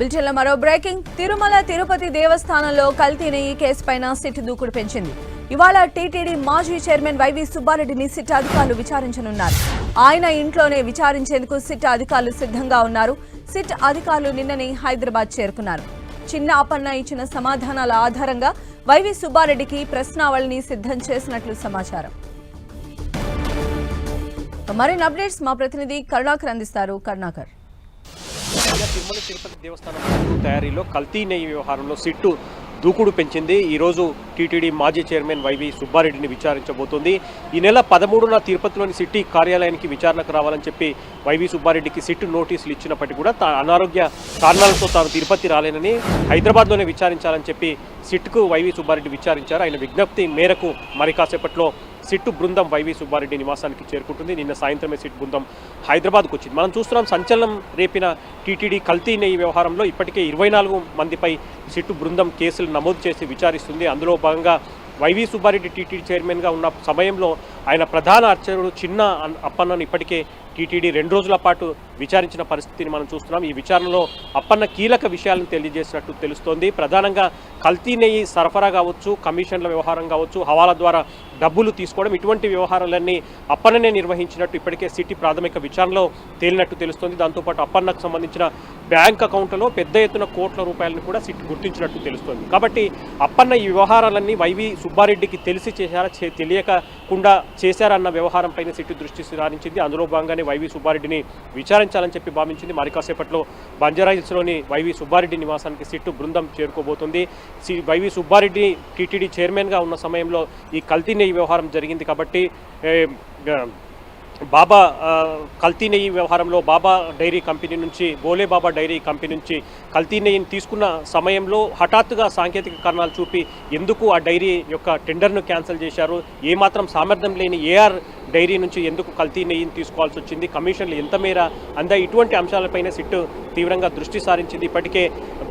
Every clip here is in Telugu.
బులెటిన్లో మరో బ్రేకింగ్. తిరుమల తిరుపతి దేవస్థానంలో కల్తీ నెయ్యి కేసుపైన సిట్ దూకుడు పెంచింది. ఇవాళ టీటీడీ మాజీ చైర్మన్ వైవి సుబ్బారెడ్డిని సిట్ అధికారులు విచారించనున్నారు. ఆయన ఇంట్లోనే విచారించేందుకు సిట్ అధికారులు సిద్ధంగా ఉన్నారు. సిట్ అధికారులు నిన్ననే హైదరాబాద్ చేరుకున్నారు. చిన్న అప్పన్న ఇచ్చిన సమాధానాల ఆధారంగా వైవి సుబ్బారెడ్డికి ప్రశ్నావళిని సిద్ధం చేసినట్లు సమాచారం. మరిన్ని అప్డేట్స్ మా ప్రతినిధి కరుణాకర్ అందిస్తారు. కరుణాకర్, తిరుమల తిరుపతి దేవస్థానం తయారీలో కల్తీ నెయ్యి వ్యవహారంలో సిట్టు దూకుడు పెంచింది. ఈరోజు టీటీడీ మాజీ చైర్మన్ వైవి సుబ్బారెడ్డిని విచారించబోతోంది. ఈ నెల 13న తిరుపతిలోని సిటీ కార్యాలయానికి విచారణకు రావాలని చెప్పి వైవి సుబ్బారెడ్డికి సిట్టు నోటీసులు ఇచ్చినప్పటికీ కూడా అనారోగ్య కారణాలతో తాను తిరుపతి రాలేనని హైదరాబాద్లోనే విచారించాలని చెప్పి సిట్కు వైవి సుబ్బారెడ్డి విచారించారు. ఆయన విజ్ఞప్తి మేరకు మరి కాసేపట్లో సిట్టు బృందం వైవి సుబ్బారెడ్డి నివాసానికి చేరుకుంటుంది. నిన్న సాయంత్రమే సిట్ బృందం హైదరాబాద్కు వచ్చింది. మనం చూస్తున్నాం, సంచలనం రేపిన టీటీడీ కల్తీ నెయ్యి వ్యవహారంలో ఇప్పటికే 24 మందిపై సిట్టు బృందం కేసులు నమోదు చేసి విచారిస్తుంది. అందులో భాగంగా వైవి సుబ్బారెడ్డి టీటీడీ చైర్మన్గా ఉన్న సమయంలో ఆయన ప్రధాన అర్చకుడు చిన్న అప్పన్నను ఇప్పటికే టీటీడీ 2 రోజుల పాటు విచారించిన పరిస్థితిని మనం చూస్తున్నాం. ఈ విచారణలో అప్పన్న కీలక విషయాలను తెలియజేసినట్టు తెలుస్తోంది. ప్రధానంగా కల్తీ నెయ్యి సరఫరా కావచ్చు, కమిషన్ల వ్యవహారం కావచ్చు, హవాలా ద్వారా డబ్బులు తీసుకోవడం, ఇటువంటి వ్యవహారాలన్నీ అప్పన్ననే నిర్వహించినట్టు ఇప్పటికే సిటీ ప్రాథమిక విచారణలో తేలినట్టు తెలుస్తోంది. దాంతోపాటు అప్పన్నకు సంబంధించిన బ్యాంక్ అకౌంట్లలో పెద్ద ఎత్తున కోట్ల రూపాయలను కూడా సిట్ గుర్తించినట్టు తెలుస్తోంది. కాబట్టి అప్పన్న ఈ వ్యవహారాలన్నీ వైవి సుబ్బారెడ్డికి తెలిసి చేశారా, తెలియకుండా చేశారన్న వ్యవహారంపైన సిట్ దృష్టి సారించింది. అందులో భాగంగానే వైవి సుబ్బారెడ్డిని విచారించాలని చెప్పి భావించింది. మరి కాసేపట్లో బంజారాహిల్స్లోని వైవి సుబ్బారెడ్డి నివాసానికి సిట్టు బృందం చేరుకోబోతుంది. వైవి సుబ్బారెడ్డి టీటీడీ చైర్మన్గా ఉన్న సమయంలో ఈ కల్తీ నెయ్యి వ్యవహారం జరిగింది. కాబట్టి బాబా కల్తీ నెయ్యి వ్యవహారంలో బాబా డైరీ కంపెనీ నుంచి, బోలే బాబా డైరీ కంపెనీ నుంచి కల్తీ నెయ్యిని తీసుకున్న సమయంలో హఠాత్తుగా సాంకేతిక కారణాలు చూపి ఎందుకు ఆ డైరీ యొక్క టెండర్ను క్యాన్సిల్ చేశారు, ఏమాత్రం సామర్థ్యం లేని ఏఆర్ డైరీ నుంచి ఎందుకు కల్తీ నెయ్యిని తీసుకోవాల్సి వచ్చింది, కమిషన్లు ఎంత మేర అందా, ఇటువంటి అంశాలపైన సిట్టు తీవ్రంగా దృష్టి సారించింది. ఇప్పటికే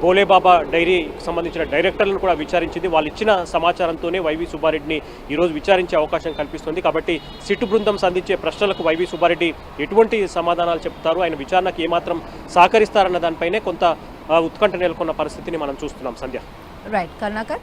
బోలే బాబా డైరీకి సంబంధించిన డైరెక్టర్లను కూడా విచారించింది. వాళ్ళు ఇచ్చిన సమాచారంతోనే వైవి సుబ్బారెడ్డిని ఈరోజు విచారించే అవకాశం కనిపిస్తుంది. కాబట్టి సిట్టు బృందం సంధించే ప్రశ్నలకు వైవి సుబ్బారెడ్డి ఎటువంటి సమాధానాలు చెప్తారు, ఆయన విచారణకు ఏమాత్రం సహకరిస్తారన్న దానిపైనే కొంత ఉత్కంఠ నెలకొన్న పరిస్థితిని మనం చూస్తున్నాం. సంధ్య. రైట్ కరుణాకర్.